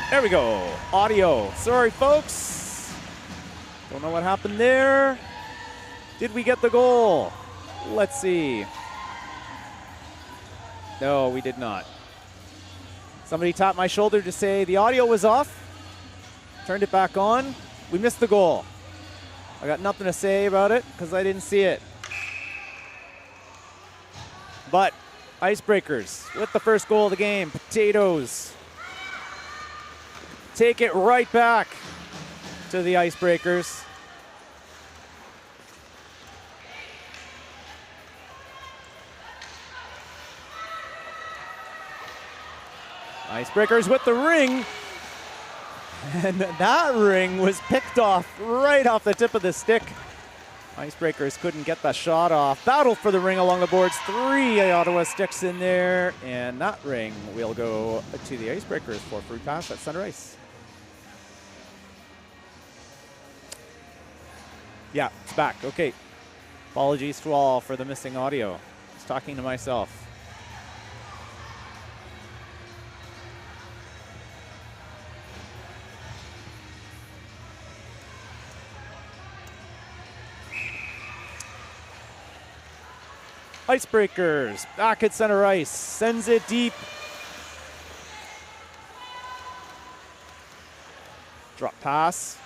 There we go. Audio. Sorry, folks. Don't know what happened there. Did we get the goal? Let's see. No, we did not. Somebody tapped my shoulder to say the audio was off. Turned it back on. We missed the goal. I got nothing to say about it because I didn't see it. But Icebreakers with the first goal of the game. Potatoes take it right back to the Icebreakers. Icebreakers with the ring. And that ring was picked off right off the tip of the stick. Icebreakers couldn't get that shot off. Battle for the ring along the boards. 3 Ottawa sticks in there. And that ring will go to the Icebreakers for free pass at center ice. Yeah, it's back. Okay. Apologies to all for the missing audio. I was talking to myself. Icebreakers back at center ice, sends it deep. Drop pass.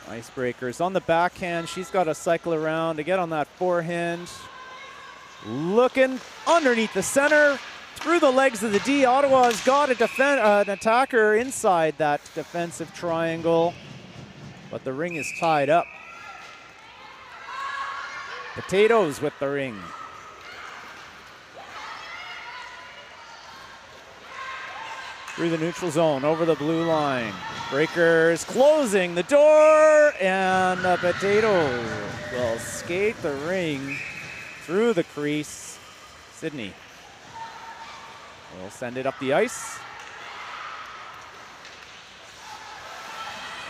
Icebreakers on the backhand. She's got to cycle around to get on that forehand. Looking underneath the center, through the legs of the D. Ottawa's got an attacker inside that defensive triangle, but the ring is tied up. Potatoes with the ring. Through the neutral zone, over the blue line. Breakers closing the door, and the Potatoes will skate the ring through the crease. Sydney will send it up the ice.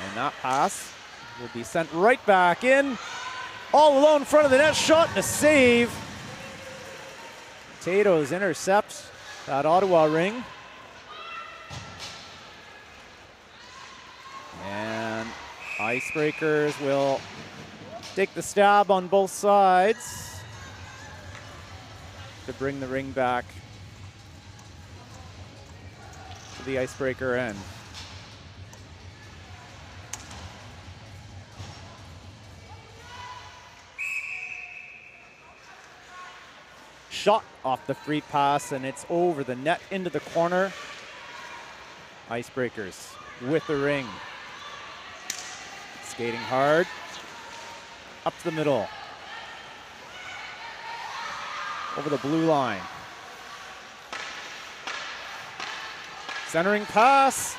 And that pass will be sent right back in. All alone in front of the net, shot and a save. Potatoes intercept that Ottawa ring. And Icebreakers will take the stab on both sides to bring the ring back to the Icebreaker end. Shot off the free pass, and it's over the net into the corner. Icebreakers with the ring. Skating hard. Up the middle. Over the blue line. Centering pass.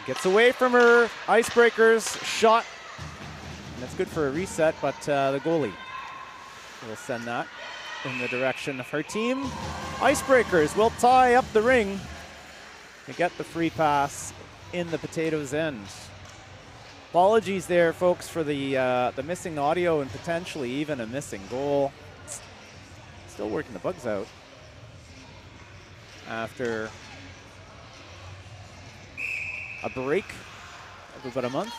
Gets away from her. Icebreakers shot. And that's good for a reset, but the goalie will send that in the direction of her team. Icebreakers will tie up the ring to get the free pass in the Potatoes' end. Apologies there, folks, for the missing audio and potentially even a missing goal. Still working the bugs out after a break of about a month.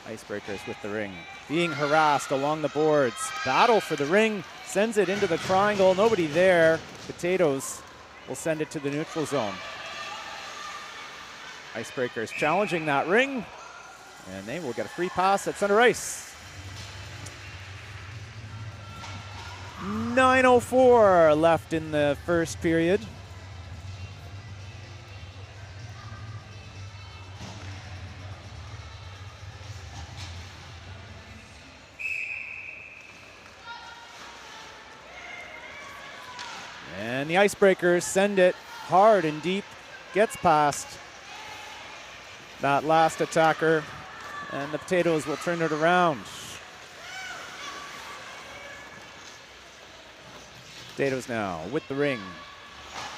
Icebreakers with the ring. Being harassed along the boards. Battle for the ring. Sends it into the triangle. Nobody there. Potatoes will send it to the neutral zone. Icebreakers challenging that ring. And they will get a free pass at center ice. 9:04 left in the first period. And the Icebreakers send it hard and deep. Gets past that last attacker. And the Potatoes will turn it around. Potatoes now with the ring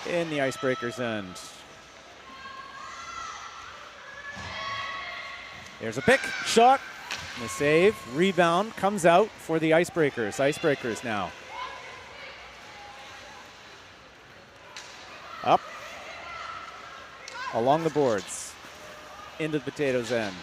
in the Icebreakers' end. There's a pick, shot, and a save. Rebound comes out for the Icebreakers. Icebreakers now. Up. along the boards into the potatoes end.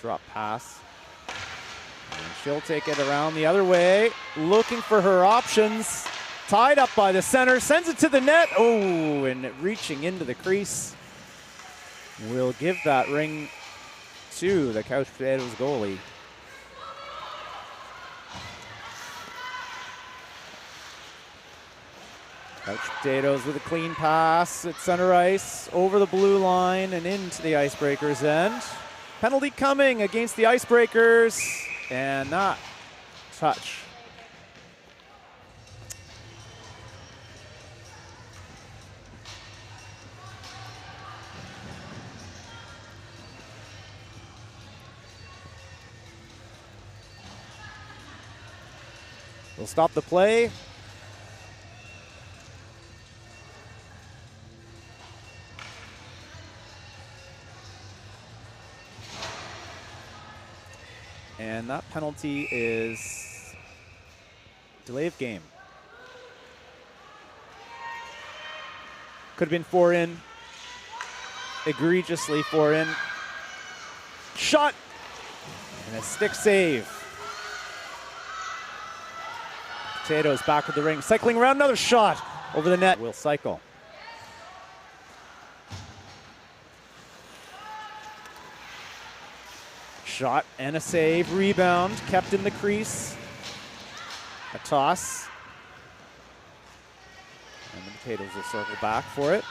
Drop pass. And she'll take it around the other way, looking for her options. Tied up by the center, sends it to the net. Oh, and reaching into the crease. We'll give that ring to the Couch Potatoes goalie. Couch Potatoes with a clean pass at center ice, over the blue line and into the Icebreakers end. Penalty coming against the Icebreakers, and not touch. We'll stop the play. And that penalty is delay of game. Could have been 4 in. Egregiously 4 in. Shot! And a stick save. Potatoes back with the ring. Cycling around, another shot over the net. Will cycle. Shot and a save, rebound, kept in the crease. A toss. And the Potatoes will circle back for it.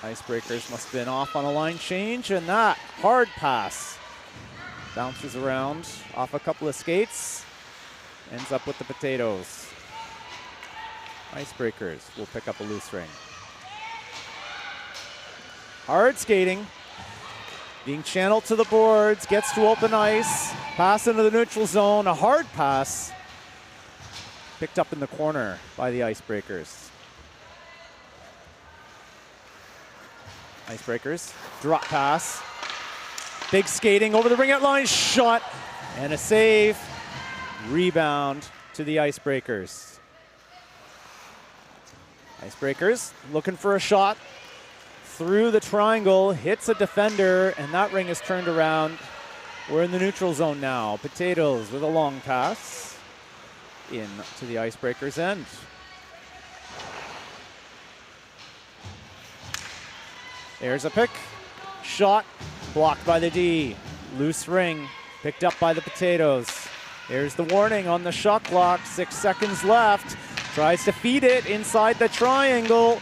Icebreakers must have been off on a line change, and that hard pass bounces around off a couple of skates. Ends up with the Potatoes. Icebreakers will pick up a loose ring. Hard skating. Being channeled to the boards, gets to open ice, pass into the neutral zone, a hard pass. Picked up in the corner by the Icebreakers. Icebreakers, drop pass. Big skating over the ring out line, shot, and a save. Rebound to the Icebreakers. Icebreakers looking for a shot. Through the triangle, hits a defender, and that ring is turned around. We're in the neutral zone now. Potatoes with a long pass in to the Icebreakers end. There's a pick. Shot blocked by the D. Loose ring picked up by the Potatoes. There's the warning on the shot clock. 6 seconds left. Tries to feed it inside the triangle.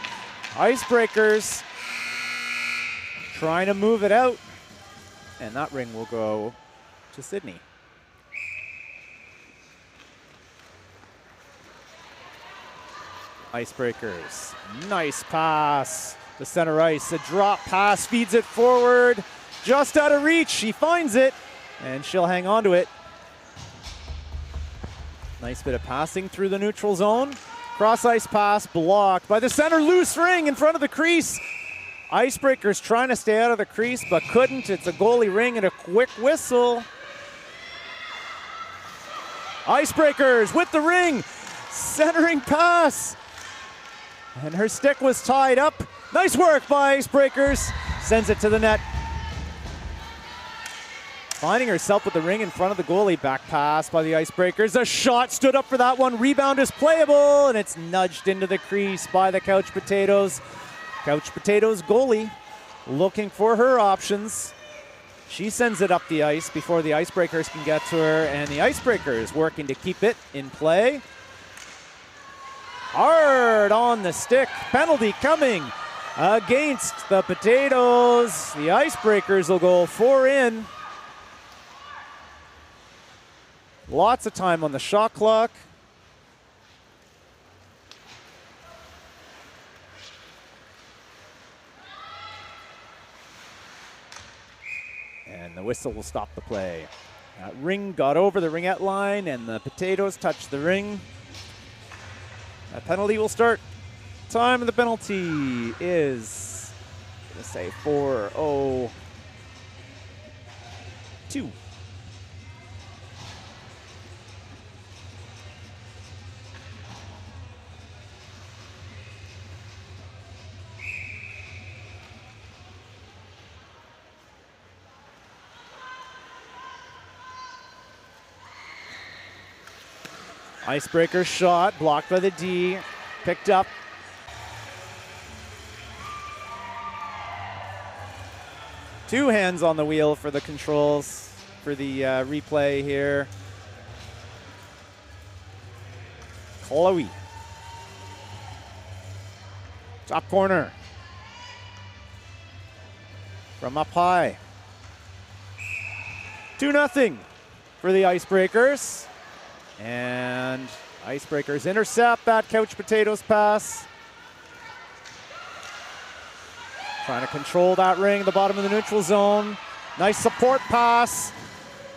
Icebreakers trying to move it out, and that ring will go to Sydney. Icebreakers, nice pass to center ice. A drop pass, feeds it forward, just out of reach. She finds it, and she'll hang on to it. Nice bit of passing through the neutral zone. Cross ice pass blocked by the center, loose ring in front of the crease. Icebreakers trying to stay out of the crease, but couldn't. It's a goalie ring and a quick whistle. Icebreakers with the ring. Centering pass. And her stick was tied up. Nice work by Icebreakers. Sends it to the net. Finding herself with the ring in front of the goalie. Back pass by the Icebreakers. A shot, stood up for that one. Rebound is playable, and it's nudged into the crease by the Couch Potatoes. Couch Potatoes goalie looking for her options. She sends it up the ice before the Icebreakers can get to her, and the Icebreakers working to keep it in play. Hard on the stick. Penalty coming against the Potatoes. The Icebreakers will go 4 in. Lots of time on the shot clock. And the whistle will stop the play. That ring got over the ringette line, and the Potatoes touched the ring. That penalty will start. Time of the penalty is, let's say, 4:02. Icebreaker shot, blocked by the D, picked up. Two hands on the wheel for the controls for the replay here. Chloe. Top corner. From up high. 2-0 for the Icebreakers. And Icebreakers intercept that Couch Potatoes pass. Trying to control that ring, the bottom of the neutral zone. Nice support pass.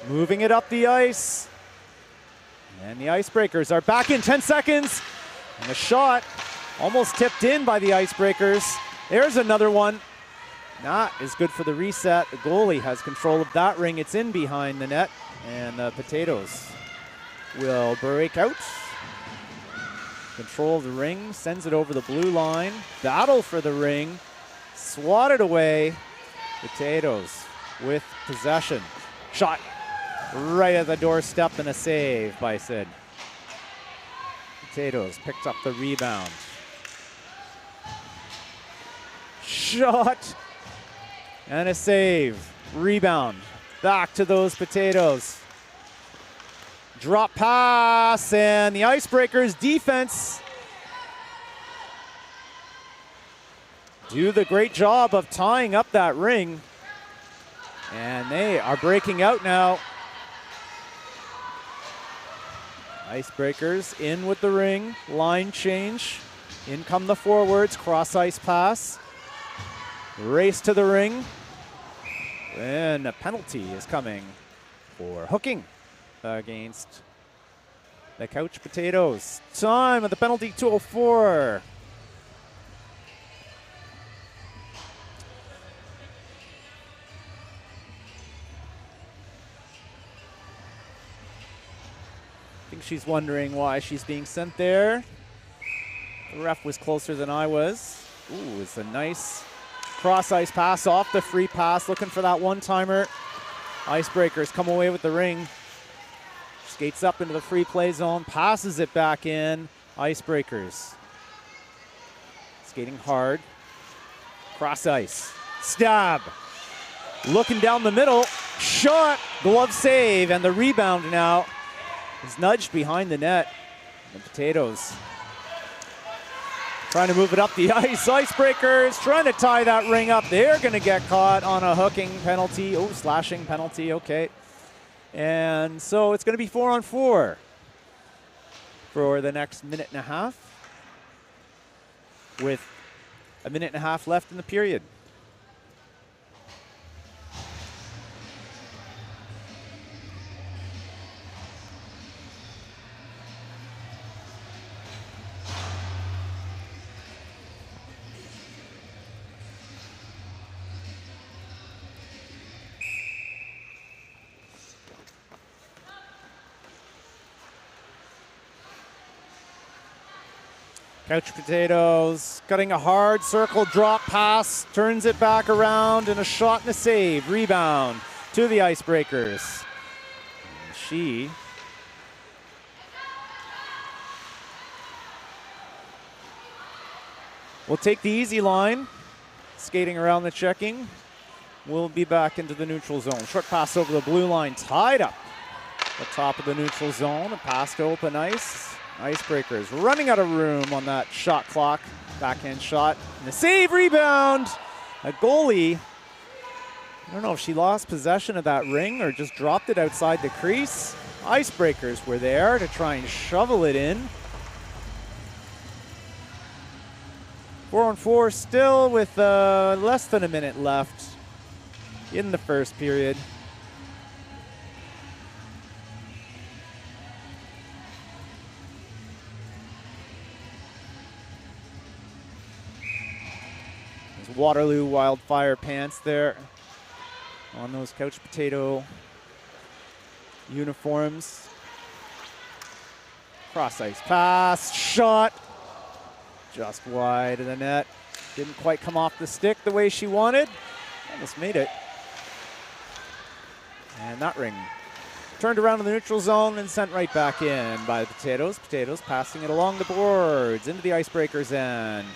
Moving it up the ice. And the Icebreakers are back in 10 seconds. And the shot almost tipped in by the Icebreakers. There's another one. That is good for the reset. The goalie has control of that ring. It's in behind the net. And the Potatoes will break out. Control of the ring, sends it over the blue line. Battle for the ring. Swatted away. Potatoes with possession. Shot right at the doorstep and a save by Sid. Potatoes picked up the rebound. Shot and a save. Rebound. Back to those Potatoes. Drop pass, and the Icebreakers defense do the great job of tying up that ring. And they are breaking out now. Icebreakers in with the ring, line change. In come the forwards, cross ice pass. Race to the ring. And a penalty is coming for hooking against the Couch Potatoes. Time of the penalty, 2:04. I think she's wondering why she's being sent there. The ref was closer than I was. Ooh, it's a nice cross ice pass off the free pass, looking for that one-timer. Icebreakers come away with the ring. Skates up into the free play zone, passes it back in. Icebreakers skating hard. Cross ice, stab. Looking down the middle, shot, glove save, and the rebound now is nudged behind the net. The Potatoes trying to move it up the ice. Icebreakers trying to tie that ring up. They're going to get caught on a hooking penalty. Oh, slashing penalty, okay. And so it's going to be 4-on-4 for the next minute and a half, with a minute and a half left in the period. Couch Potatoes cutting a hard circle drop pass, turns it back around, and a shot and a save. Rebound to the Icebreakers. And she will take the easy line, skating around the checking. We'll be back into the neutral zone. Short pass over the blue line, tied up at the top of the neutral zone. A pass to open ice. Icebreakers running out of room on that shot clock. Backhand shot and a save, rebound. A goalie, I don't know if she lost possession of that ring or just dropped it outside the crease. Icebreakers were there to try and shovel it in. 4-on-4 still with less than a minute left in the first period. Waterloo Wildfire pants there on those Couch Potato uniforms. Cross ice pass, shot, just wide of the net. Didn't quite come off the stick the way she wanted. Almost made it. And that ring turned around in the neutral zone and sent right back in by the Potatoes. Potatoes passing it along the boards into the Icebreakers end.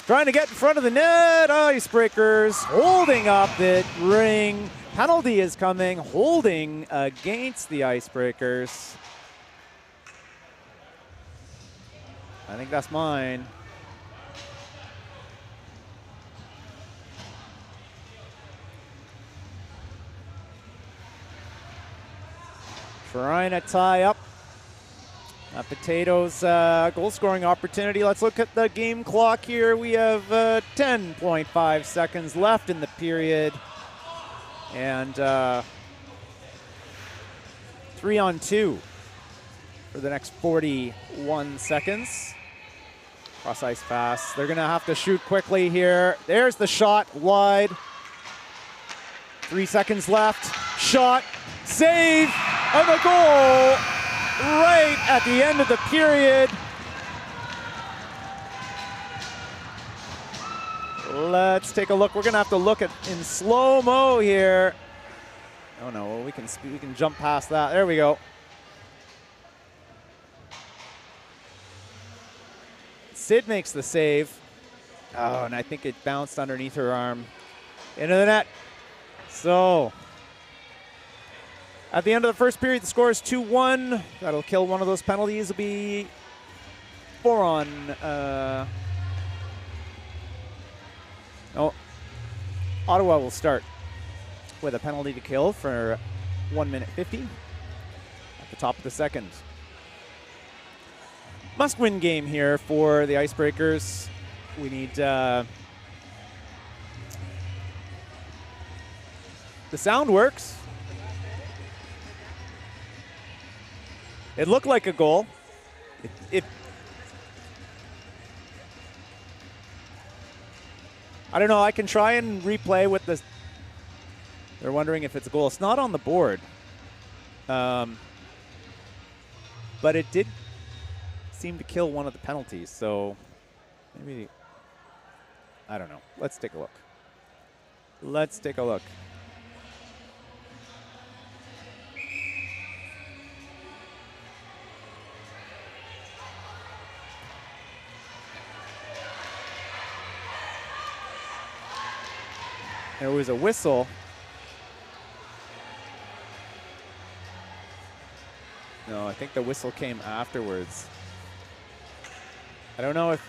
Trying to get in front of the net. Icebreakers holding up the ring. Penalty is coming. Holding against the Icebreakers. I think that's mine. Trying to tie up Potatoes' goal scoring opportunity. Let's look at the game clock here. We have 10.5 seconds left in the period. And 3-on-2 for the next 41 seconds. Cross ice pass. They're going to have to shoot quickly here. There's the shot wide. 3 seconds left. Shot. Save. And a goal right at the end of the period. Let's take a look. We're going to have to look at in slow-mo here. Oh no, we can jump past that. There we go. Sid makes the save. Oh, and I think it bounced underneath her arm into the net. So at the end of the first period, the score is 2-1. That'll kill one of those penalties. It'll be 4-on. Ottawa will start with a penalty to kill for 1:50 at the top of the second. Must-win game here for the Icebreakers. We need the sound works. It looked like a goal. I don't know. I can try and replay with this. They're wondering if it's a goal. It's not on the board. But it did seem to kill one of the penalties. So maybe, I don't know. Let's take a look. Let's take a look. There was a whistle. No, I think the whistle came afterwards. I don't know if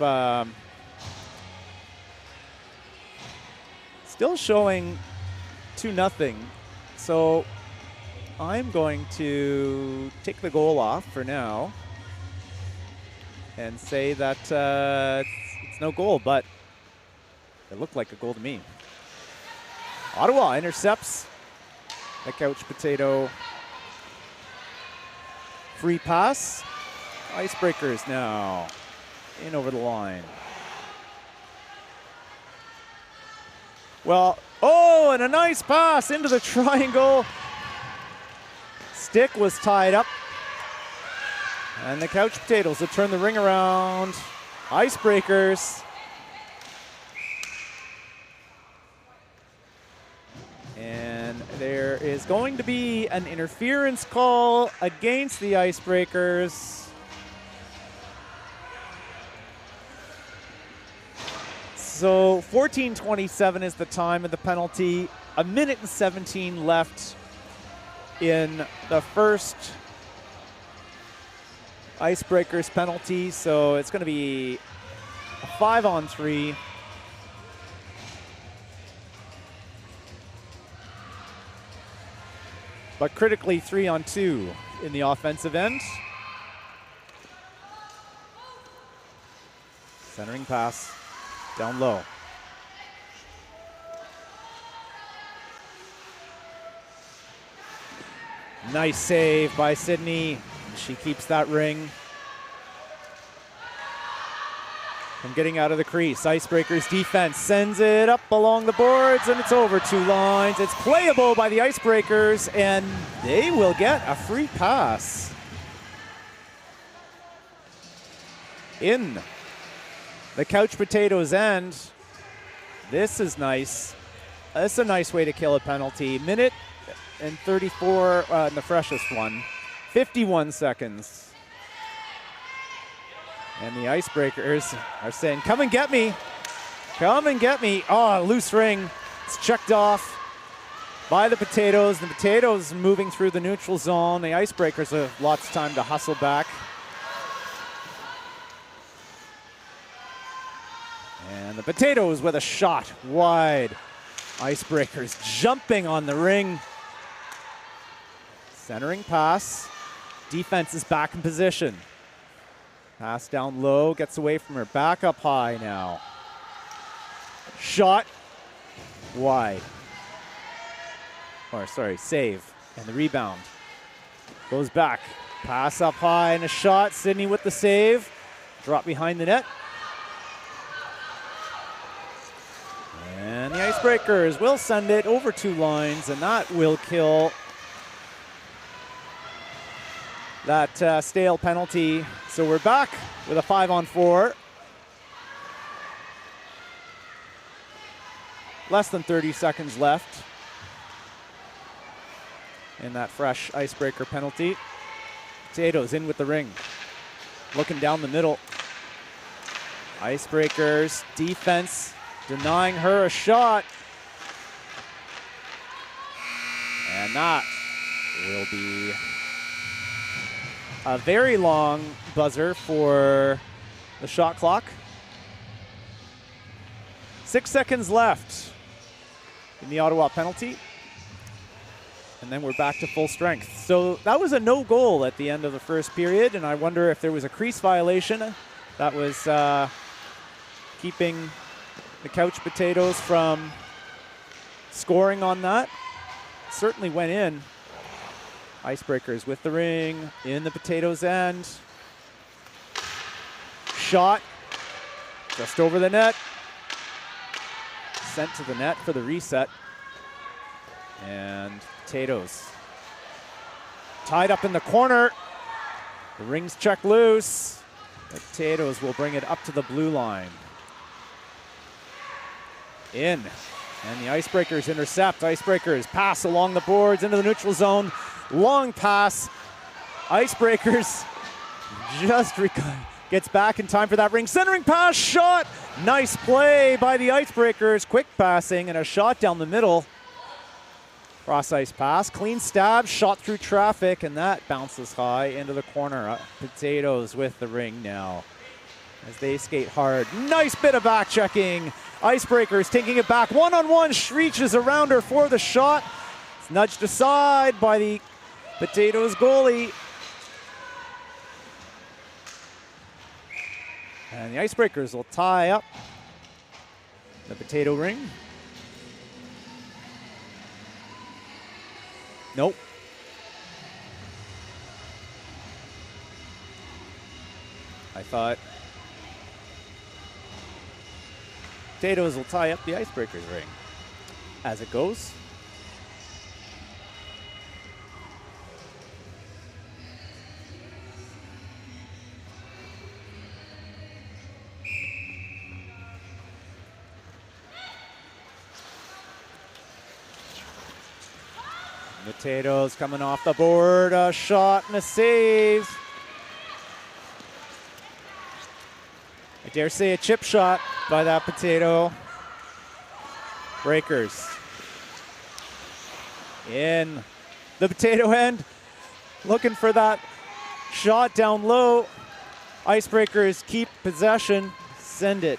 still showing 2-0. So I'm going to take the goal off for now and say that it's no goal, but it looked like a goal to me. Ottawa intercepts the Couch Potato free pass. Icebreakers now in over the line. Well, oh, and a nice pass into the triangle. Stick was tied up. And the Couch Potatoes will turn the ring around. Icebreakers. And there is going to be an interference call against the Icebreakers. So 14:27 is the time of the penalty. 1:17 left in the first Icebreakers penalty. So it's going to be a 5-on-3. But critically 3-on-2 in the offensive end. Centering pass down low. Nice save by Sydney. She keeps that ring from getting out of the crease. Icebreakers defense sends it up along the boards, and it's over 2 lines. It's playable by the Icebreakers, and they will get a free pass. In the Couch Potatoes end. This is nice. That's a nice way to kill a penalty. and 34 in the freshest one. 51 seconds. And the Icebreakers are saying, come and get me. Come and get me. Oh, loose ring. It's checked off by the Potatoes. The Potatoes moving through the neutral zone. The Icebreakers have lots of time to hustle back. And the Potatoes with a shot wide. Icebreakers jumping on the ring. Centering pass. Defense is back in position. Pass down low, gets away from her. Back up high now. Shot wide. Or sorry, save. And the rebound. Goes back. Pass up high and a shot. Sydney with the save. Drop behind the net. And the Icebreakers will send it over 2 lines, and that will kill that stale penalty. So we're back with a 5-on-4. Less than 30 seconds left in that fresh Icebreaker penalty. Potatoes in with the ring. Looking down the middle. Icebreakers defense denying her a shot. And that will be a very long buzzer for the shot clock. 6 seconds left in the Ottawa penalty. And then we're back to full strength. So that was a no goal at the end of the first period, and I wonder if there was a crease violation that was keeping the Couch Potatoes from scoring on that. Certainly went in. Icebreakers with the ring in the Potatoes' end. Shot just over the net. Sent to the net for the reset. And Potatoes tied up in the corner. The ring's checked loose. The Potatoes will bring it up to the blue line. In. And the Icebreakers intercept. Icebreakers pass along the boards into the neutral zone. Long pass. Icebreakers just gets back in time for that ring. Centering pass, shot. Nice play by the Icebreakers. Quick passing and a shot down the middle. Cross ice pass, clean stab, shot through traffic, and that bounces high into the corner. Potatoes with the ring now as they skate hard. Nice bit of back checking. Icebreakers taking it back. One-on-one, reaches around her for the shot. It's nudged aside by the Potatoes goalie. And the Icebreakers will tie up the Potato ring. Nope. I thought Potatoes will tie up the Icebreakers ring. As it goes. Potatoes coming off the board, a shot and a save. I dare say a chip shot by that Potato. Breakers in the Potato end, looking for that shot down low. Icebreakers keep possession, send it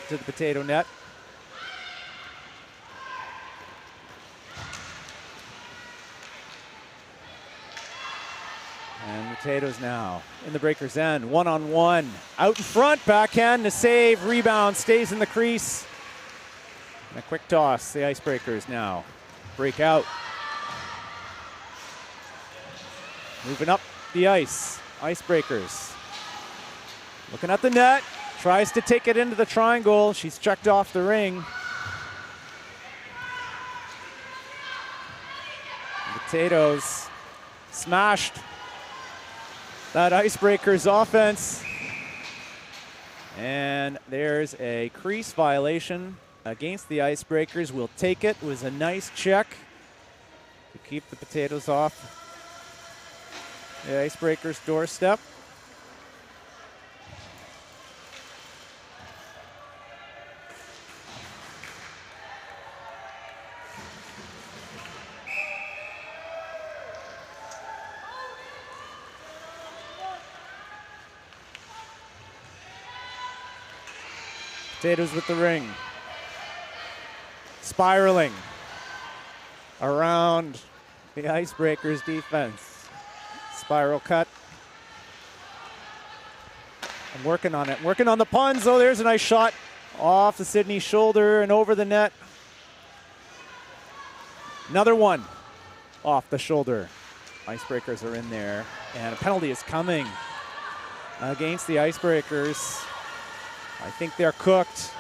to the Potato net. And Potatoes now in the Breakers' end, one-on-one. Out in front, backhand to save, rebound, stays in the crease. And a quick toss, the Icebreakers now break out. Moving up the ice, Icebreakers. Looking at the net, tries to take it into the triangle. She's checked off the ring. Potatoes smashed that Icebreakers offense. And there's a crease violation against the Icebreakers. We'll take it. It was a nice check to keep the potatoes off the Icebreakers' doorstep. Potatoes with the ring. Spiraling around the Icebreakers defense. Spiral cut. I'm working on it. Working on the puns. Oh, there's a nice shot off the Sydney shoulder and over the net. Another one off the shoulder. Icebreakers are in there. And a penalty is coming against the Icebreakers. I think they're cooked.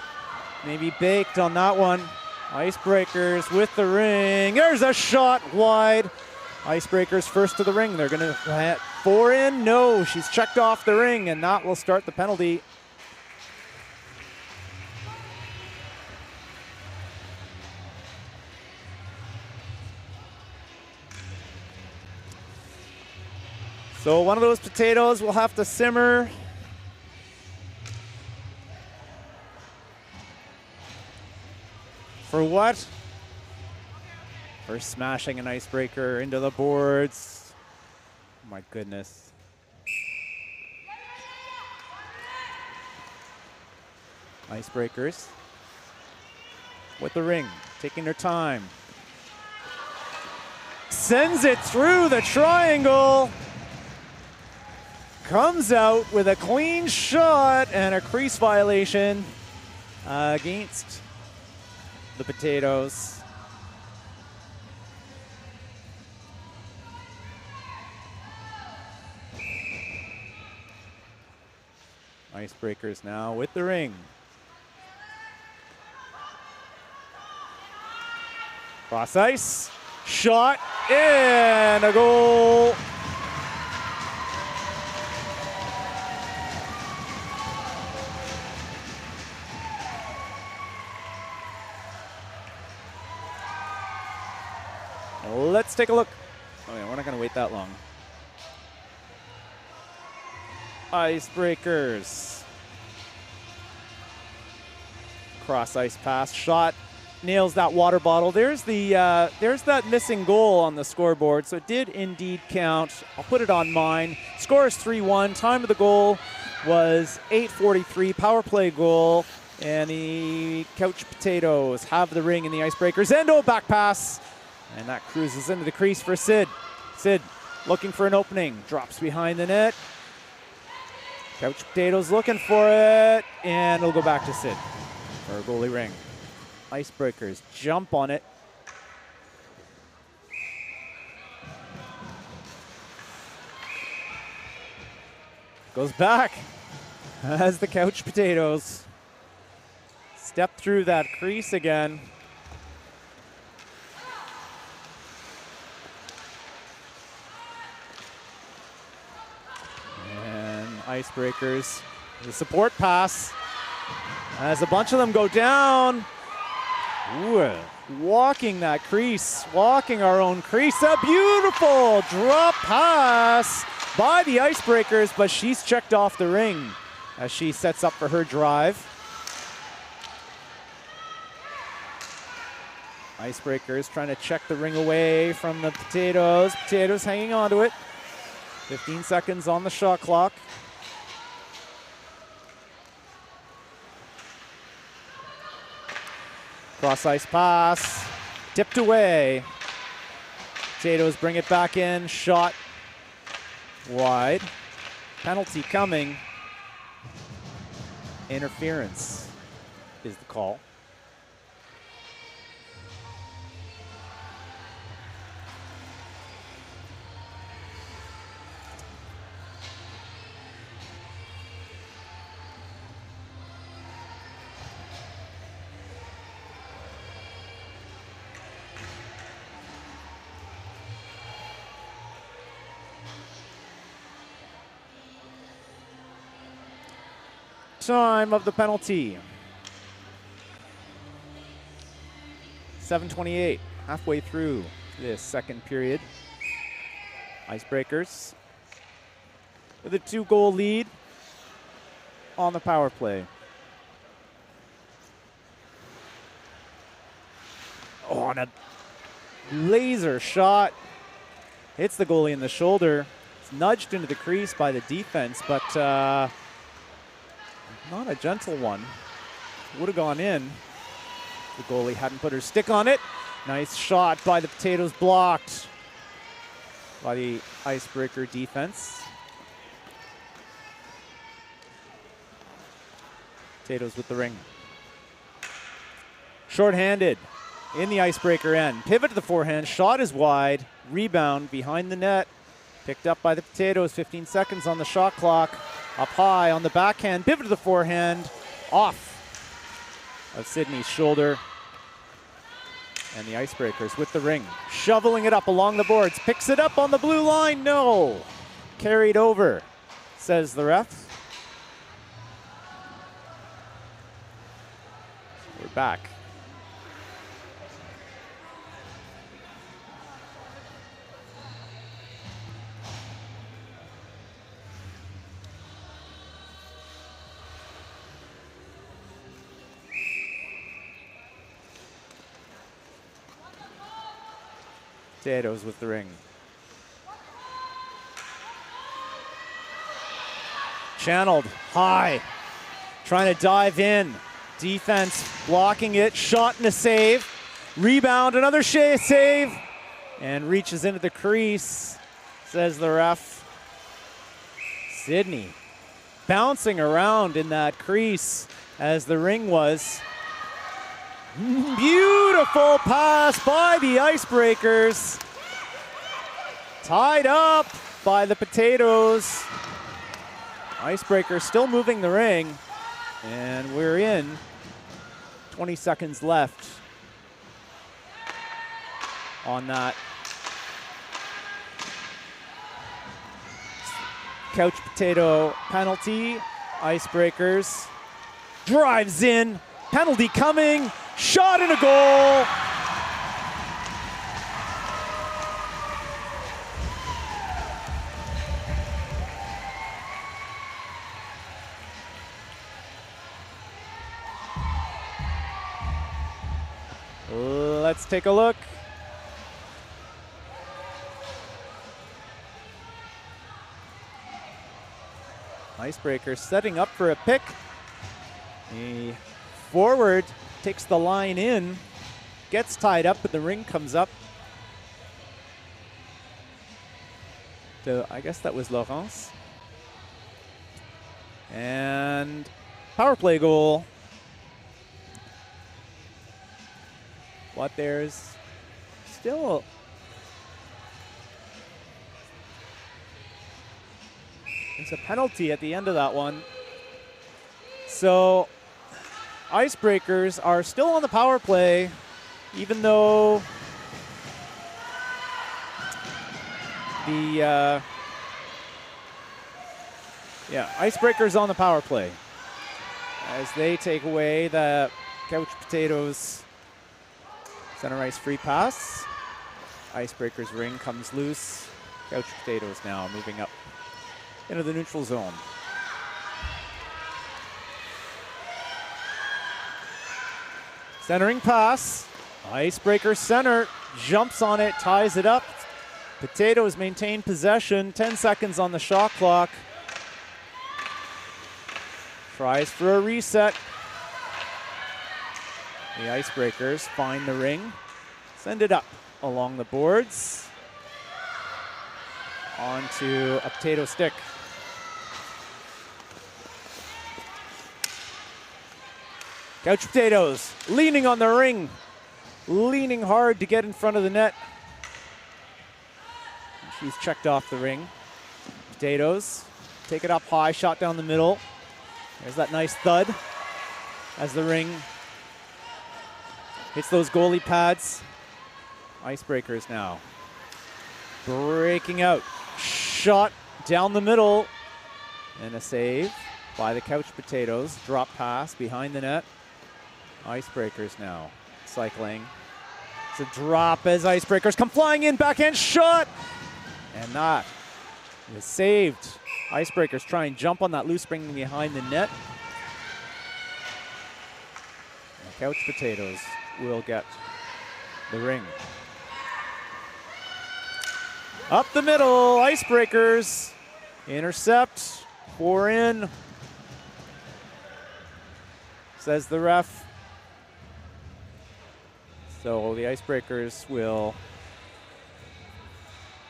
Maybe baked on that one. Icebreakers with the ring. There's a shot wide. Icebreakers first to the ring. They're going to hit 4 in. No, she's checked off the ring, and that will start the penalty. So one of those potatoes will have to simmer. For what? For smashing an Icebreaker into the boards. Oh my goodness. Icebreakers with the ring, taking their time. Sends it through the triangle. Comes out with a clean shot and a crease violation against the Potatoes. Icebreakers now with the ring. Cross ice, shot, and a goal. Let's take a look. Oh yeah, we're not going to wait that long. Icebreakers. Cross ice pass, shot, nails that water bottle. There's that missing goal on the scoreboard, so it did indeed count. I'll put it on mine. Score is 3-1. Time of the goal was 8:43. Power play goal, and the Couch Potatoes have the ring in the Icebreakers. Endo back pass. And that cruises into the crease for Sid. Sid looking for an opening. Drops behind the net. Couch Potatoes looking for it. And it'll go back to Sid for a goalie ring. Icebreakers jump on it. Goes back as the Couch Potatoes step through that crease again. Icebreakers, the support pass as a bunch of them go down. Ooh, walking that crease, walking our own crease. A beautiful drop pass by the Icebreakers, but she's checked off the ring as she sets up for her drive. Icebreakers trying to check the ring away from the Potatoes. Potatoes hanging on to it. 15 seconds on the shot clock. Cross ice pass, tipped away. Potatoes bring it back in, shot wide. Penalty coming. Interference is the call. Time of the penalty. 7:28, halfway through this second period. Icebreakers with a 2-goal lead on the power play. Oh, and a laser shot. Hits the goalie in the shoulder. It's nudged into the crease by the defense, but not a gentle one. Would have gone in. The goalie hadn't put her stick on it. Nice shot by the Potatoes, blocked by the Icebreaker defense. Potatoes with the ring. Short-handed in the Icebreaker end. Pivot to the forehand. Shot is wide. Rebound behind the net. Picked up by the Potatoes. 15 seconds on the shot clock. Up high on the backhand. Pivot to the forehand. Off of Sydney's shoulder. And the Icebreakers with the ring. Shoveling it up along the boards. Picks it up on the blue line. No. Carried over, says the ref. We're back. Potatoes with the ring. Channeled high, trying to dive in. Defense blocking it, shot and a save. Rebound, another save, and reaches into the crease, says the ref. Sydney bouncing around in that crease as the ring was. Beautiful pass by the Icebreakers. Tied up by the Potatoes. Icebreakers still moving the ring. And we're in 20 seconds left on that. Couch Potato penalty. Icebreakers drives in. Penalty coming. Shot and a goal. Let's take a look. Icebreaker setting up for a pick. The forward takes the line in, gets tied up, but the ring comes up. So I guess that was Laurence. And power play goal. But there's still there's a penalty at the end of that one. So Icebreakers are still on the power play, even though the Icebreakers on the power play as they take away the Couch Potatoes center ice free pass. Icebreakers ring comes loose. Couch Potatoes now moving up into the neutral zone. Centering pass. Icebreaker center jumps on it, ties it up. Potatoes maintain possession. 10 seconds on the shot clock. Tries for a reset. The Icebreakers find the ring, send it up along the boards onto a potato stick. Couch Potatoes leaning on the ring, leaning hard to get in front of the net. She's checked off the ring. Potatoes take it up high, shot down the middle. There's that nice thud as the ring hits those goalie pads. Icebreakers now breaking out. Shot down the middle. And a save by the Couch Potatoes. Drop pass behind the net. Icebreakers now cycling. It's a drop as Icebreakers come flying in, backhand shot! And that is saved. Icebreakers try and jump on that loose spring behind the net. And Couch Potatoes will get the ring. Up the middle, Icebreakers intercept, 4 in, says the ref. So the Icebreakers will.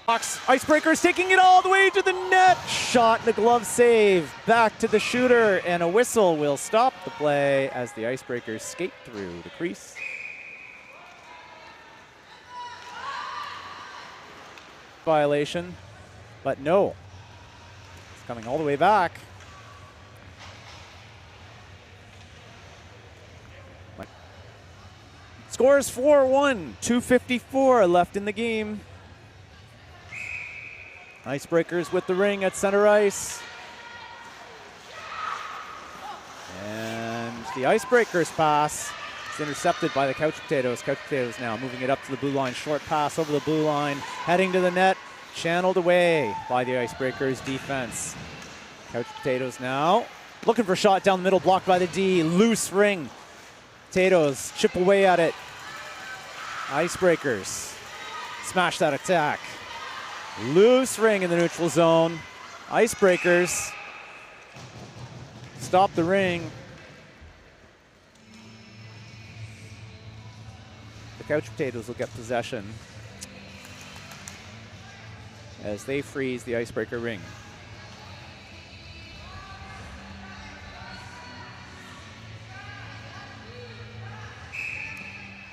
Icebreakers taking it all the way to the net. Shot and a glove save. Back to the shooter, and a whistle will stop the play as the Icebreakers skate through the crease. Violation, but no. It's coming all the way back. Scores 4-1, 2:54 left in the game. Icebreakers with the ring at center ice. And the Icebreakers pass is intercepted by the Couch Potatoes. Couch Potatoes now moving it up to the blue line. Short pass over the blue line, heading to the net, channeled away by the Icebreakers defense. Couch Potatoes now looking for a shot down the middle, blocked by the D. Loose ring. Potatoes chip away at it. Icebreakers smash that attack. Loose ring in the neutral zone. Icebreakers stop the ring. The Couch Potatoes will get possession as they freeze the Icebreaker ring.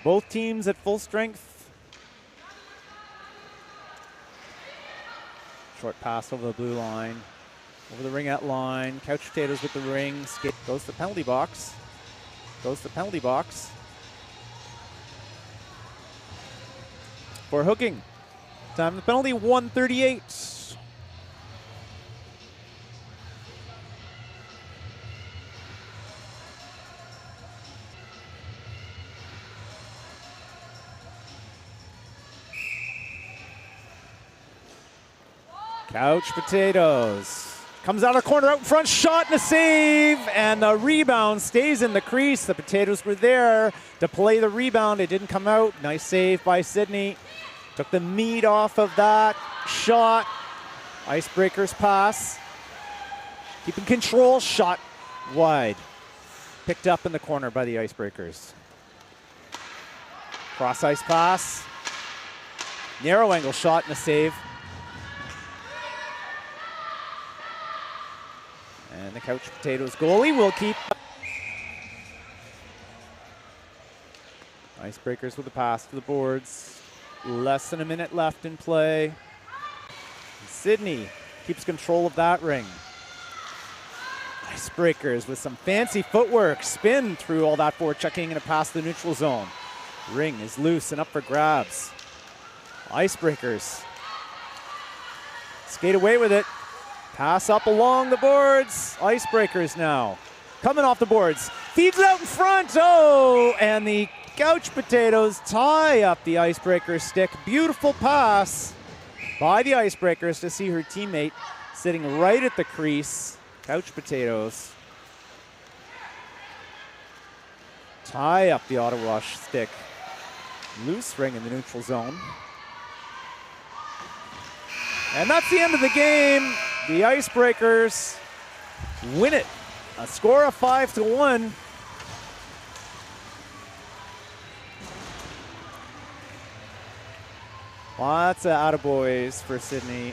Both teams at full strength. Short pass over the blue line, over the ringette line. Couch Potatoes with the ring. Skate goes to the penalty box. Goes to the penalty box for hooking. Time of the penalty, 1:38. Couch Potatoes comes out of corner, out in front, shot and a save, and the rebound stays in the crease. The Potatoes were there to play the rebound. It didn't come out. Nice save by Sydney. Took the meat off of that shot. Icebreakers pass. Keeping control, shot wide. Picked up in the corner by the Icebreakers. Cross ice pass. Narrow angle shot and a save. And the Couch Potatoes goalie will keep. Icebreakers with a pass to the boards. Less than a minute left in play. Sydney keeps control of that ring. Icebreakers with some fancy footwork. Spin through all that forward checking and a pass to the neutral zone. Ring is loose and up for grabs. Icebreakers skate away with it. Pass up along the boards. Icebreakers now coming off the boards. Feeds it out in front. Oh, and the Couch Potatoes tie up the Icebreakers stick. Beautiful pass by the Icebreakers to see her teammate sitting right at the crease. Couch Potatoes tie up the Ottawa stick. Loose ring in the neutral zone. And that's the end of the game. The Icebreakers win it. A score of 5-1. Lots of attaboys for Sydney.